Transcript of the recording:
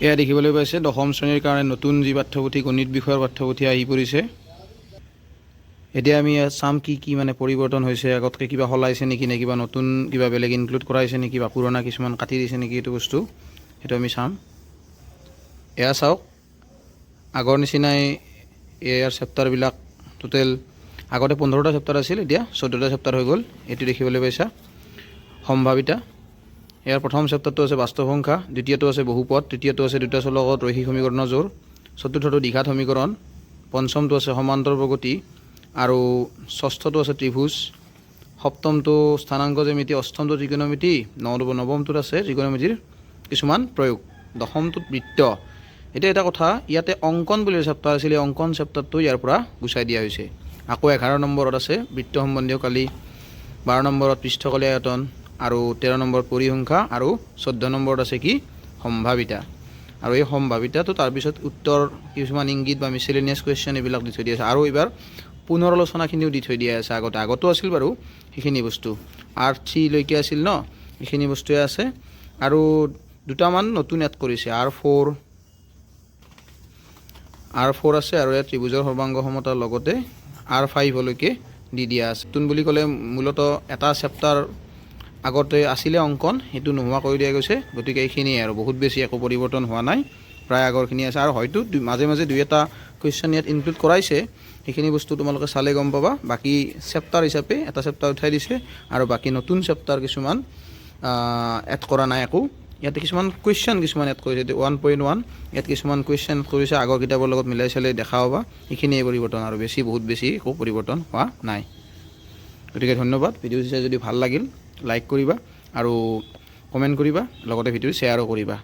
এয়া দেখিবলৈ পাইছে দশম শ্ৰেণীৰ কাৰণে নতুন যি পাঠ্যপুথি গণিত বিষয়ৰ পাঠ্যপুথি আহি পৰিছে। এতিয়া আমি চাম কি মানে পৰিৱৰ্তন হৈছে, আগতকৈ কিবা সলাইছে নেকি, নে কিবা নতুন কিবা বেলেগ ইনক্লুড কৰাইছে নেকি, বা পুৰণা কিছুমান কাটি দিছে নেকি, এইটো বস্তু সেইটো আমি চাম। এয়া চাওক, আগৰ নিচিনাই ইয়াৰ চেপ্টাৰবিলাক টোটেল আগতে 15টা চেপ্টাৰ আছিল, এতিয়া 14টা চেপ্টাৰ হৈ গ'ল। এইটো দেখিবলৈ পাইছা সম্ভাৱিতা। ইয়াৰ প্ৰথম চেপ্টাৰটো আছে বাস্তৱ সংখ্যা, দ্বিতীয়টো আছে বহুপদ, তৃতীয়টো আছে দুটা চলকত ৰৈখিক সমীকৰণৰ জোৰ, চতুৰ্থটো দ্বিঘাত সমীকৰণ, পঞ্চমটো আছে সমান্তৰ প্ৰগতি, আৰু ষষ্ঠটো আছে ত্ৰিভুজ, সপ্তমটো স্থানাংক জ্যামিতি, অষ্টমটো ত্ৰিকোণমিতি, নৱমটোত আছে ত্ৰিকোণমিতিৰ কিছুমান প্ৰয়োগ, দশমটোত বৃত্ত। এতিয়া এটা কথা, ইয়াতে অংকন বুলি চেপ্টাৰ আছিলে, অংকন চেপ্টাৰটো ইয়াৰ পৰা গুচাই দিয়া হৈছে। আকৌ 11 নম্বৰত আছে বৃত্ত সম্বন্ধীয় কালি, 12 নম্বৰত পৃষ্ঠকলী আয়তন, আৰু 13 নম্বৰত পৰিসংখ্যা, আৰু 14 নম্বৰত আছে কি সম্ভাৱিতা। আৰু এই সম্ভাৱিতাটো তাৰপিছত উত্তৰ কিছুমান ইংগিত বা মিছেলেনিয়াছ কুৱেশ্যন এইবিলাক দি থৈ দিয়া আছে। আৰু এইবাৰ পুনৰ আলোচনাখিনিও দি থৈ দিয়া আছে। আগতো আছিল বাৰু সেইখিনি বস্তু, R3 লৈকে আছিল ন, এইখিনি বস্তুৱে আছে। আৰু দুটামান নতুন এড কৰিছে, R4 আছে, আৰু ইয়াত ত্ৰিভুজৰ সৰ্বাংগ সমতাৰ লগতে R5 লৈকে দি দিয়া আছে। নতুন বুলি ক'লে মূলতঃ এটা চেপ্টাৰ আগতে আছিলে অংকন, সেইটো নোহোৱা কৰি দিয়া গৈছে। গতিকে এইখিনিয়ে আৰু বহুত বেছি একো পৰিৱৰ্তন হোৱা নাই, প্ৰায় আগৰখিনি আছে। আৰু হয়তো মাজে মাজে দুই এটা কুৱেশ্যন ইয়াত ইনক্লুড কৰাইছে, সেইখিনি বস্তু তোমালোকে চালে গম পাবা। বাকী চেপ্টাৰ হিচাপে এটা চেপ্টাৰ উঠাই দিছে, আৰু বাকী নতুন চেপ্টাৰ কিছুমান এড কৰা নাই একো। ইয়াতে কিছুমান কুৱেশ্যন এড কৰিছে, 1.1 ইয়াত কিছুমান কুৱেশ্যন কৰিছে, আগৰ কিতাপৰ লগত মিলাই চালে দেখা পাবা। এইখিনিয়ে পৰিৱৰ্তন, আৰু বহুত বেছি একো পৰিৱৰ্তন হোৱা নাই। গতিকে ধন্যবাদ। ভিডিঅ' চাই যদি ভাল লাগিল লাইক কৰিবা, আৰু কমেণ্ট কৰিবা, লগতে ভিডিঅ' শ্বেয়াৰো কৰিবা।